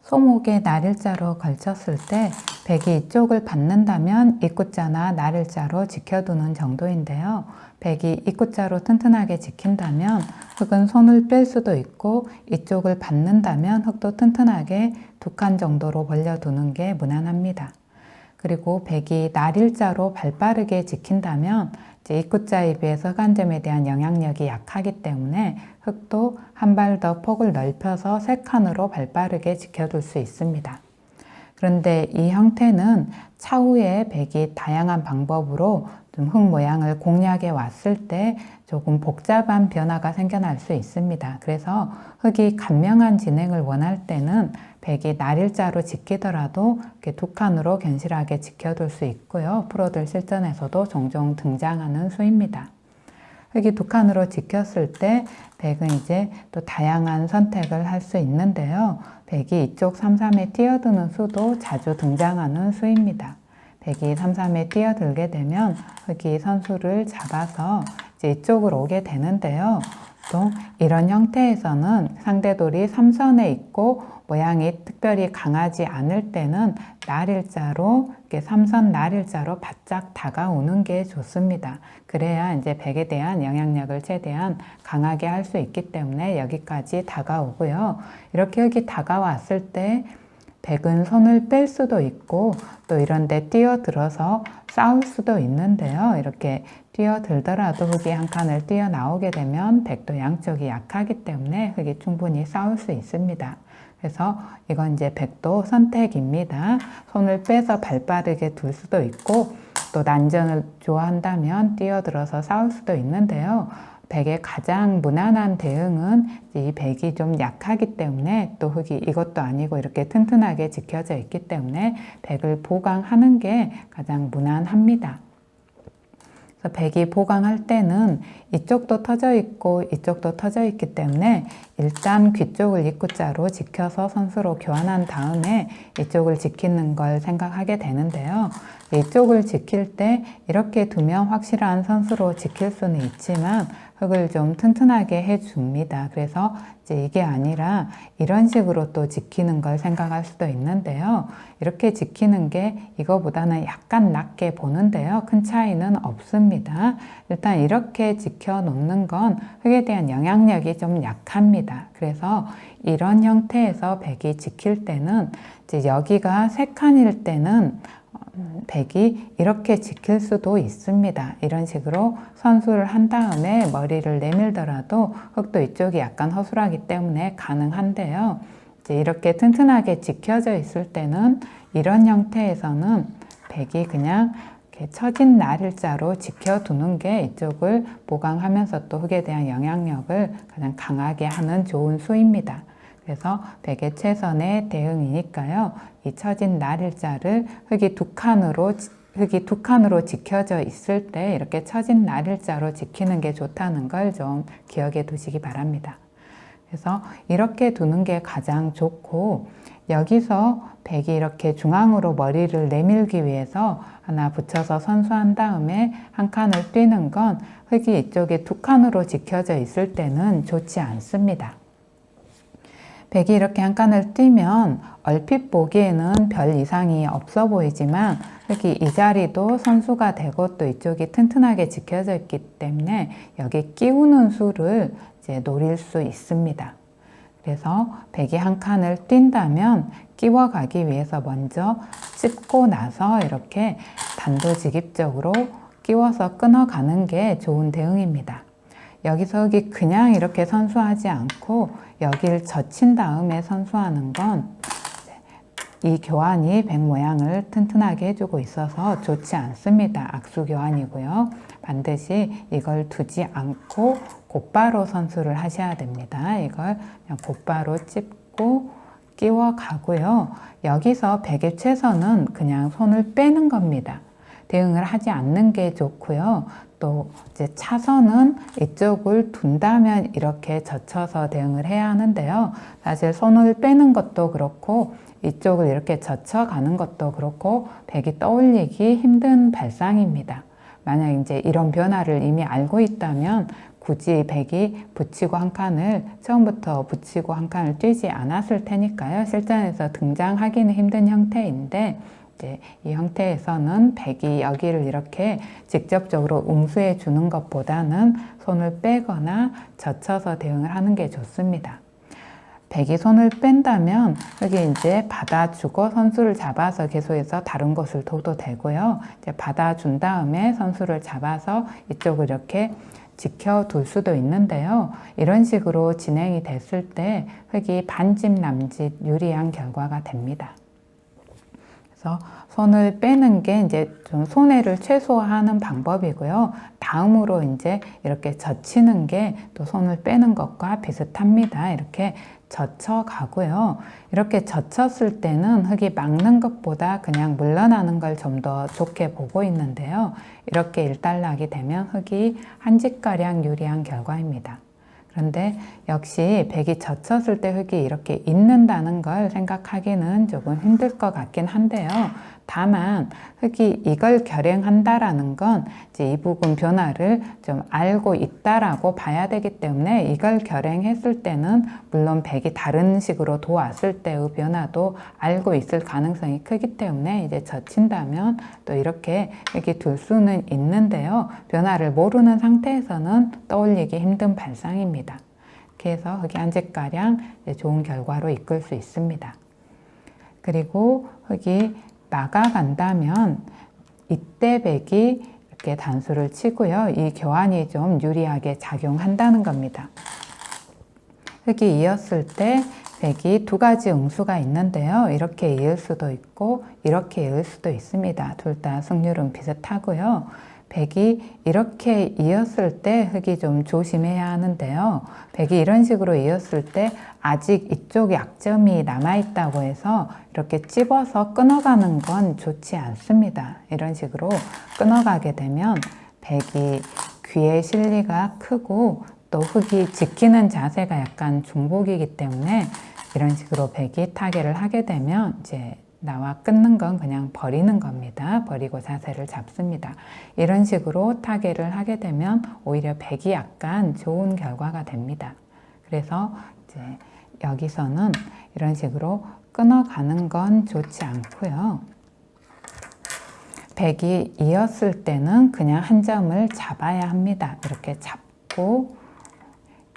소목의 날일자로 걸쳤을 때 백이 이쪽을 받는다면 입구자나 날일자로 지켜두는 정도인데요. 백이 입구자로 튼튼하게 지킨다면 흙은 손을 뺄 수도 있고, 이쪽을 받는다면 흙도 튼튼하게 두 칸 정도로 벌려두는 게 무난합니다. 그리고 백이 날일자로 발빠르게 지킨다면 이제 입구자에 비해서 흑안점에 대한 영향력이 약하기 때문에 흙도 한 발 더 폭을 넓혀서 세 칸으로 발빠르게 지켜둘 수 있습니다. 그런데 이 형태는 차후에 백이 다양한 방법으로 좀 흙 모양을 공략해 왔을 때 조금 복잡한 변화가 생겨날 수 있습니다. 그래서 흙이 간명한 진행을 원할 때는 백이 날일자로 지키더라도 이렇게 두 칸으로 견실하게 지켜둘 수 있고요. 프로들 실전에서도 종종 등장하는 수입니다. 흙이 두 칸으로 지켰을 때 백은 이제 또 다양한 선택을 할 수 있는데요. 백이 이쪽 3, 3에 뛰어드는 수도 자주 등장하는 수입니다. 백이 3, 3에 뛰어들게 되면 흙이 선수를 잡아서 이제 이쪽으로 오게 되는데요. 또 이런 형태에서는 상대돌이 3선에 있고 모양이 특별히 강하지 않을 때는 날일자로, 이렇게 3선 날일자로 바짝 다가오는 게 좋습니다. 그래야 이제 백에 대한 영향력을 최대한 강하게 할 수 있기 때문에 여기까지 다가오고요. 이렇게 흙이 다가왔을 때 백은 손을 뺄 수도 있고 또 이런 데 뛰어들어서 싸울 수도 있는데요. 이렇게 뛰어들더라도 흙이 한 칸을 뛰어나오게 되면 백도 양쪽이 약하기 때문에 흙이 충분히 싸울 수 있습니다. 그래서 이건 이제 백도 선택입니다. 손을 빼서 발빠르게 둘 수도 있고 또 난전을 좋아한다면 뛰어들어서 싸울 수도 있는데요. 백의 가장 무난한 대응은 이 백이 좀 약하기 때문에 또 흙이 이것도 아니고 이렇게 튼튼하게 지켜져 있기 때문에 백을 보강하는 게 가장 무난합니다. 그래서 백이 보강할 때는 이쪽도 터져 있고 이쪽도 터져 있기 때문에 일단 귀 쪽을 입구자로 지켜서 선수로 교환한 다음에 이쪽을 지키는 걸 생각하게 되는데요. 이쪽을 지킬 때 이렇게 두면 확실한 선수로 지킬 수는 있지만 흙을 좀 튼튼하게 해줍니다. 그래서 이제 이게 아니라 이런 식으로 또 지키는 걸 생각할 수도 있는데요. 이렇게 지키는 게 이거보다는 약간 낮게 보는데요. 큰 차이는 없습니다. 일단 이렇게 지켜놓는 건 흙에 대한 영향력이 좀 약합니다. 그래서 이런 형태에서 백이 지킬 때는 이제 여기가 세 칸일 때는 백이 이렇게 지킬 수도 있습니다. 이런 식으로 선수를 한 다음에 머리를 내밀더라도 흙도 이쪽이 약간 허술하기 때문에 가능한데요. 이제 이렇게 튼튼하게 지켜져 있을 때는 이런 형태에서는 백이 그냥 이렇게 처진 날일자로 지켜두는 게 이쪽을 보강하면서 또 흙에 대한 영향력을 가장 강하게 하는 좋은 수입니다. 그래서 백의 최선의 대응이니까요. 이 처진 날일자를 흙이 두 칸으로 지켜져 있을 때 이렇게 처진 날일자로 지키는 게 좋다는 걸 좀 기억해 두시기 바랍니다. 그래서 이렇게 두는 게 가장 좋고, 여기서 백이 이렇게 중앙으로 머리를 내밀기 위해서 하나 붙여서 선수한 다음에 한 칸을 뛰는 건 흙이 이쪽에 두 칸으로 지켜져 있을 때는 좋지 않습니다. 백이 이렇게 한 칸을 뛰면 얼핏 보기에는 별 이상이 없어 보이지만 흙이 이 자리도 선수가 되고 또 이쪽이 튼튼하게 지켜져 있기 때문에 여기 끼우는 수를 이제 노릴 수 있습니다. 그래서 백이 한 칸을 뛴다면 끼워가기 위해서 먼저 찝고 나서 이렇게 단도직입적으로 끼워서 끊어가는 게 좋은 대응입니다. 여기서 흙이 그냥 이렇게 선수하지 않고 여기를 젖힌 다음에 선수하는 건 이 교환이 백 모양을 튼튼하게 해주고 있어서 좋지 않습니다. 악수 교환이고요. 반드시 이걸 두지 않고 곧바로 선수를 하셔야 됩니다. 이걸 그냥 곧바로 찝고 끼워 가고요. 여기서 백의 최선은 그냥 손을 빼는 겁니다. 대응을 하지 않는 게 좋고요. 또 이제 차선은 이쪽을 둔다면 이렇게 젖혀서 대응을 해야 하는데요. 사실 손을 빼는 것도 그렇고 이쪽을 이렇게 젖혀가는 것도 그렇고 백이 떠올리기 힘든 발상입니다. 만약 이제 이런 변화를 이미 알고 있다면 굳이 백이 붙이고 한 칸을 처음부터 붙이고 한 칸을 띄지 않았을 테니까요. 실전에서 등장하기는 힘든 형태인데 이제 이 형태에서는 백이 여기를 이렇게 직접적으로 응수해 주는 것보다는 손을 빼거나 젖혀서 대응을 하는 게 좋습니다. 백이 손을 뺀다면 여기 이제 받아주고 선수를 잡아서 계속해서 다른 곳을 둬도 되고요. 이제 받아준 다음에 선수를 잡아서 이쪽을 이렇게 지켜둘 수도 있는데요. 이런 식으로 진행이 됐을 때 흙이 반집남집 유리한 결과가 됩니다. 그래서 손을 빼는 게 이제 좀 손해를 최소화하는 방법이고요. 다음으로 이제 이렇게 젖히는 게 또 손을 빼는 것과 비슷합니다. 이렇게 젖혀 가고요. 이렇게 젖혔을 때는 흙이 막는 것보다 그냥 물러나는 걸 좀 더 좋게 보고 있는데요. 이렇게 일단락이 되면 흙이 한 집가량 유리한 결과입니다. 그런데 역시 백이 젖혔을 때 흙이 이렇게 있는다는 걸 생각하기는 조금 힘들 것 같긴 한데요. 다만 흙이 이걸 결행한다라는 건 이제 이 부분 변화를 좀 알고 있다라고 봐야 되기 때문에 이걸 결행했을 때는 물론 백이 다른 식으로 도왔을 때의 변화도 알고 있을 가능성이 크기 때문에 이제 젖힌다면 또 이렇게 흙이 둘 수는 있는데요. 변화를 모르는 상태에서는 떠올리기 힘든 발상입니다. 이렇게 해서 흙이 한 집가량 좋은 결과로 이끌 수 있습니다. 그리고 흙이 나가간다면 이때 백이 이렇게 단수를 치고요. 이 교환이 좀 유리하게 작용한다는 겁니다. 흙이 이었을 때 백이 두 가지 응수가 있는데요. 이렇게 이을 수도 있고 이렇게 이을 수도 있습니다. 둘 다 승률은 비슷하고요. 백이 이렇게 이었을 때 흙이 좀 조심해야 하는데요. 백이 이런 식으로 이었을 때 아직 이쪽 약점이 남아있다고 해서 이렇게 찝어서 끊어가는 건 좋지 않습니다. 이런 식으로 끊어가게 되면 백이 귀의 실리가 크고 또 흙이 지키는 자세가 약간 중복이기 때문에 이런 식으로 백이 타개를 하게 되면 이제 나와 끊는 건 그냥 버리는 겁니다. 버리고 자세를 잡습니다. 이런 식으로 타개를 하게 되면 오히려 백이 약간 좋은 결과가 됩니다. 그래서 이제 여기서는 이런 식으로 끊어가는 건 좋지 않고요. 백이 이었을 때는 그냥 한 점을 잡아야 합니다. 이렇게 잡고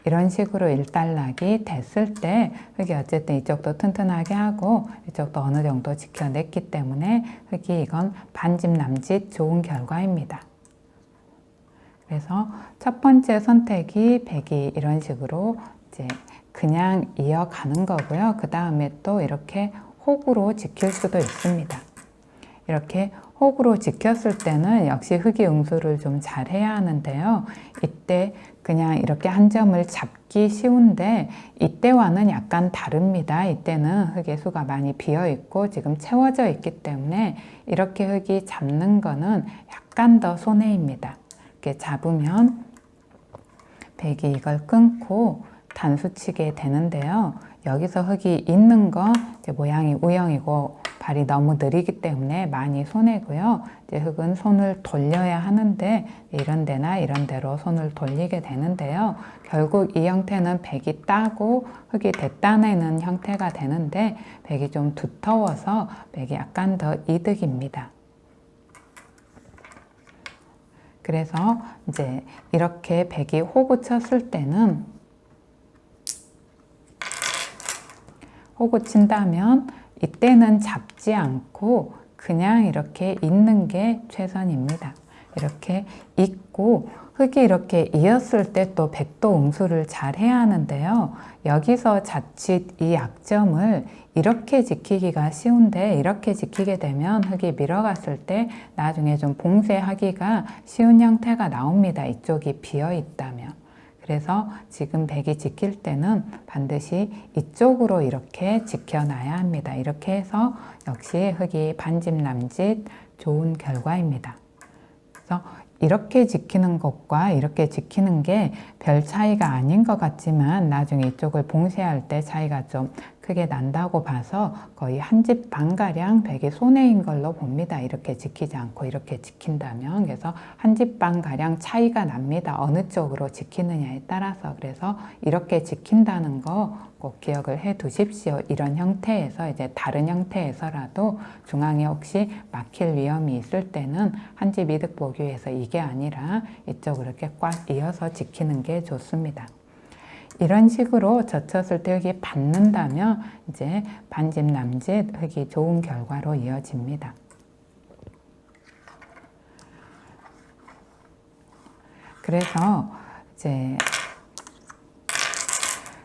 이런 식으로 일단락이 됐을 때 흙이 어쨌든 이쪽도 튼튼하게 하고 이쪽도 어느 정도 지켜냈기 때문에 흙이 이건 반집남집 좋은 결과입니다. 그래서 첫 번째 선택이 백이 이런 식으로 이제 그냥 이어가는 거고요. 그 다음에 또 이렇게 혹으로 지킬 수도 있습니다. 이렇게 혹으로 지켰을 때는 역시 흙이 응수를 좀 잘 해야 하는데요. 이때 그냥 이렇게 한 점을 잡기 쉬운데 이때와는 약간 다릅니다. 이때는 흙의 수가 많이 비어 있고 지금 채워져 있기 때문에 이렇게 흙이 잡는 거는 약간 더 손해입니다. 이렇게 잡으면 백이 이걸 끊고 단수치게 되는데요. 여기서 흙이 있는 건 이제 모양이 우영이고 발이 너무 느리기 때문에 많이 손해고요. 이제 흙은 손을 돌려야 하는데 이런 데나 이런 데로 손을 돌리게 되는데요. 결국 이 형태는 백이 따고 흙이 대따내는 형태가 되는데 백이 좀 두터워서 백이 약간 더 이득입니다. 그래서 이제 이렇게 백이 호구 쳤을 때는 호구 친다면 이때는 잡지 않고 그냥 이렇게 있는 게 최선입니다. 이렇게 있고 흙이 이렇게 이었을 때 또 백도 응수를 잘 해야 하는데요. 여기서 자칫 이 약점을 이렇게 지키기가 쉬운데 이렇게 지키게 되면 흙이 밀어갔을 때 나중에 좀 봉쇄하기가 쉬운 형태가 나옵니다. 이쪽이 비어 있다면. 그래서 지금 백이 지킬 때는 반드시 이쪽으로 이렇게 지켜놔야 합니다. 이렇게 해서 역시 흙이 반집남집 좋은 결과입니다. 그래서 이렇게 지키는 것과 이렇게 지키는 게 별 차이가 아닌 것 같지만 나중에 이쪽을 봉쇄할 때 차이가 좀 크게 난다고 봐서 거의 한 집 반가량 백이 손해인 걸로 봅니다. 이렇게 지키지 않고 이렇게 지킨다면. 그래서 한 집 반가량 차이가 납니다. 어느 쪽으로 지키느냐에 따라서. 그래서 이렇게 지킨다는 거 꼭 기억을 해 두십시오. 이런 형태에서 이제 다른 형태에서라도 중앙에 혹시 막힐 위험이 있을 때는 한 집 이득 보기 위해서 이게 아니라 이쪽으로 이렇게 꽉 이어서 지키는 게 좋습니다. 이런 식으로 젖혔을 때 흙이 받는다면 이제 반집 남집 흙이 좋은 결과로 이어집니다. 그래서 이제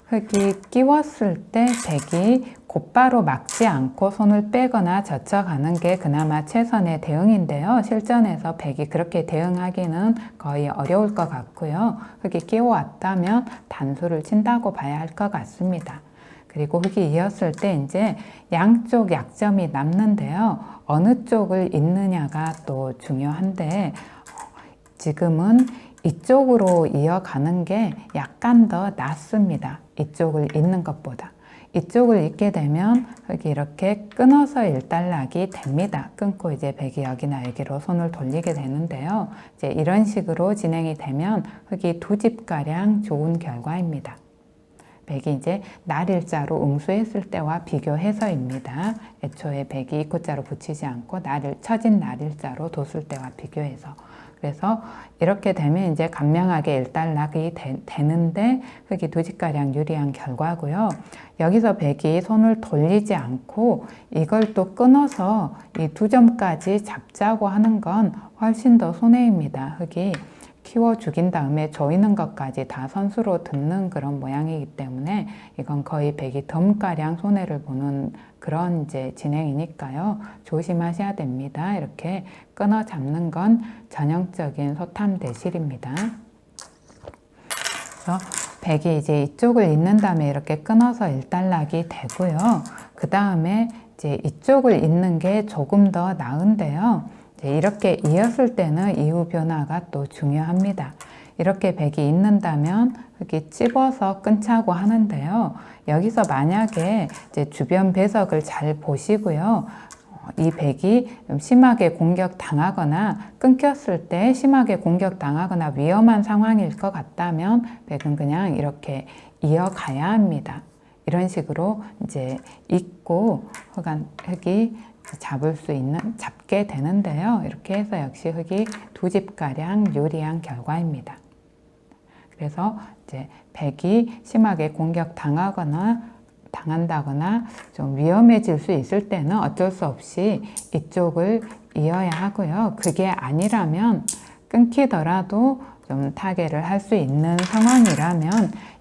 흙이 끼웠을 때 백이 곧바로 막지 않고 손을 빼거나 젖혀가는 게 그나마 최선의 대응인데요. 실전에서 백이 그렇게 대응하기는 거의 어려울 것 같고요. 흙이 끼워왔다면 단수를 친다고 봐야 할 것 같습니다. 그리고 흙이 이었을 때 이제 양쪽 약점이 남는데요. 어느 쪽을 잇느냐가 또 중요한데 지금은 이쪽으로 이어가는 게 약간 더 낫습니다. 이쪽을 잇는 것보다. 이쪽을 잇게 되면 흙이 이렇게 끊어서 일단락이 됩니다. 끊고 이제 백이 여기나 여기로 손을 돌리게 되는데요. 이제 이런 식으로 진행이 되면 흙이 두 집가량 좋은 결과입니다. 백이 이제 날일자로 응수했을 때와 비교해서입니다. 애초에 백이 이코자로 붙이지 않고 처진 날일자로 뒀을 때와 비교해서. 그래서 이렇게 되면 이제 간명하게 일단락이 되는데 흙이 두 집가량 유리한 결과고요. 여기서 백이 손을 돌리지 않고 이걸 또 끊어서 이 두 점까지 잡자고 하는 건 훨씬 더 손해입니다. 흙이 키워 죽인 다음에 조이는 것까지 다 선수로 듣는 그런 모양이기 때문에 이건 거의 백이 덤가량 손해를 보는 그런 이제 진행이니까요. 조심하셔야 됩니다. 이렇게 끊어 잡는 건 전형적인 소탐 대실입니다. 그래서 백이 이제 이쪽을 잇는 다음에 이렇게 끊어서 일단락이 되고요. 그 다음에 이제 이쪽을 잇는 게 조금 더 나은데요. 이렇게 이었을 때는 이후 변화가 또 중요합니다. 이렇게 백이 잇는다면 이렇게 찝어서 끊자고 하는데요. 여기서 만약에 이제 주변 배석을 잘 보시고요. 이 백이 심하게 공격당하거나 끊겼을 때 심하게 공격당하거나 위험한 상황일 것 같다면 백은 그냥 이렇게 이어가야 합니다. 이런 식으로 이제 잇고 흙이 잡게 되는데요. 이렇게 해서 역시 흙이 두 집가량 유리한 결과입니다. 그래서 이제 백이 심하게 공격당한다거나 좀 위험해질 수 있을 때는 어쩔 수 없이 이쪽을 이어야 하고요. 그게 아니라면 끊기더라도 좀 타개를 할 수 있는 상황이라면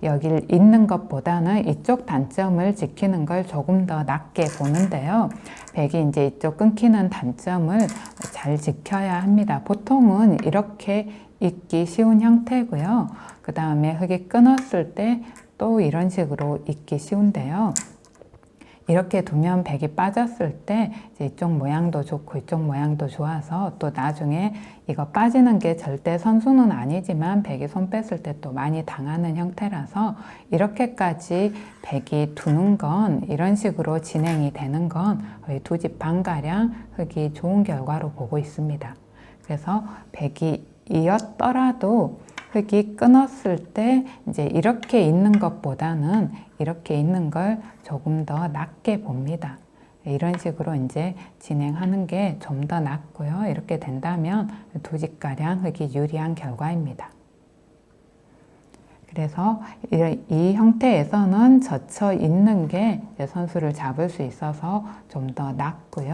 여기를 잇는 것보다는 이쪽 단점을 지키는 걸 조금 더 낮게 보는데요. 백이 이제 이쪽 끊기는 단점을 잘 지켜야 합니다. 보통은 이렇게 잇기 쉬운 형태고요. 그 다음에 흙이 끊었을 때 또 이런 식으로 잇기 쉬운데요. 이렇게 두면 백이 빠졌을 때 이제 이쪽 모양도 좋고 이쪽 모양도 좋아서 또 나중에 이거 빠지는 게 절대 선수는 아니지만 백이 손 뺐을 때 또 많이 당하는 형태라서 이렇게까지 백이 두는 건 이런 식으로 진행이 되는 건 거의 두 집 반가량 흙이 좋은 결과로 보고 있습니다. 그래서 백이 이었더라도 흙이 끊었을 때 이제 이렇게 있는 것보다는 이렇게 있는 걸 조금 더 낮게 봅니다. 이런 식으로 이제 진행하는 게 좀 더 낫고요. 이렇게 된다면 두 집가량 흙이 유리한 결과입니다. 그래서 이 형태에서는 젖혀 있는 게 선수를 잡을 수 있어서 좀 더 낫고요.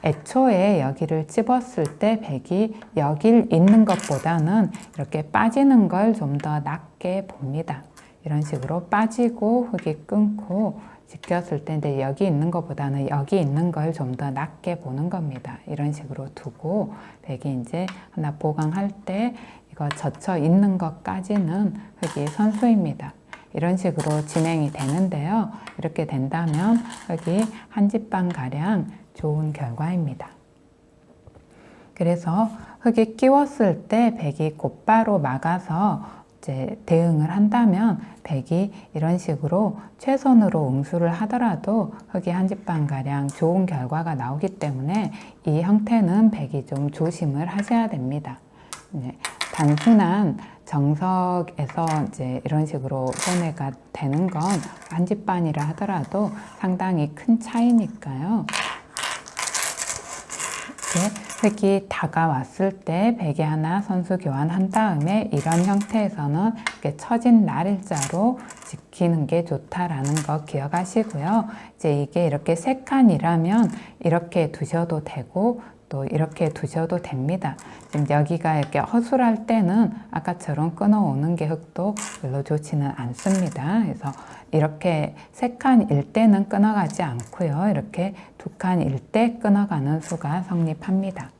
애초에 여기를 찝었을 때 백이 여길 잇는 것보다는 이렇게 빠지는 걸 좀 더 낮게 봅니다. 이런 식으로 빠지고 흙이 끊고 지켰을 때 근데 여기 있는 것보다는 여기 있는 걸 좀 더 낮게 보는 겁니다. 이런 식으로 두고 백이 이제 하나 보강할 때 이거 젖혀 있는 것까지는 흙이 선수입니다. 이런 식으로 진행이 되는데요. 이렇게 된다면 흙이 한 집반 가량 좋은 결과입니다. 그래서 흙이 끼웠을 때 백이 곧바로 막아서 이제 대응을 한다면 백이 이런 식으로 최선으로 응수를 하더라도 흙이 한 집반가량 좋은 결과가 나오기 때문에 이 형태는 백이 좀 조심을 하셔야 됩니다. 단순한 정석에서 이제 이런 식으로 손해가 되는 건 한 집반이라 하더라도 상당히 큰 차이니까요. 흙이 다가왔을 때 베개 하나 선수 교환한 다음에 이런 형태에서는 이렇게 처진 날일자로 지키는 게 좋다라는 거 기억하시고요. 이제 이게 이렇게 세 칸이라면 이렇게 두셔도 되고 또 이렇게 두셔도 됩니다. 지금 여기가 이렇게 허술할 때는 아까처럼 끊어오는 게 흙도 별로 좋지는 않습니다. 그래서 이렇게 세 칸일 때는 끊어가지 않고요. 이렇게 두 칸일 때 끊어가는 수가 성립합니다.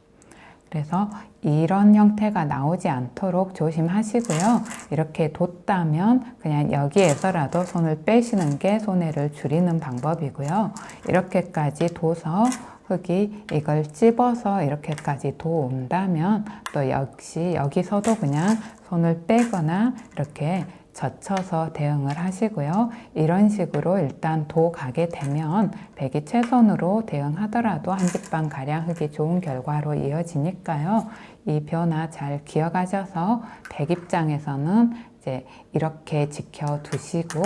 그래서 이런 형태가 나오지 않도록 조심하시고요. 이렇게 뒀다면 그냥 여기에서라도 손을 빼시는 게 손해를 줄이는 방법이고요. 이렇게까지 둬서 흙이 이걸 찝어서 이렇게까지 도온다면 또 역시 여기서도 그냥 손을 빼거나 이렇게 젖혀서 대응을 하시고요. 이런 식으로 일단 도 가게 되면 백이 최선으로 대응하더라도 한 집반 가량 흙이 좋은 결과로 이어지니까요. 이 변화 잘 기억하셔서 백 입장에서는 이제 이렇게 지켜두시고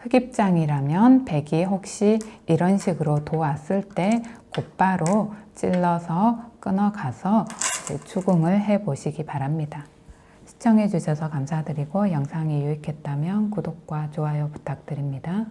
흙 입장이라면 백이 혹시 이런 식으로 도왔을 때 곧바로 찔러서 끊어가서 추궁을 해 보시기 바랍니다. 시청해 주셔서 감사드리고 영상이 유익했다면 구독과 좋아요 부탁드립니다.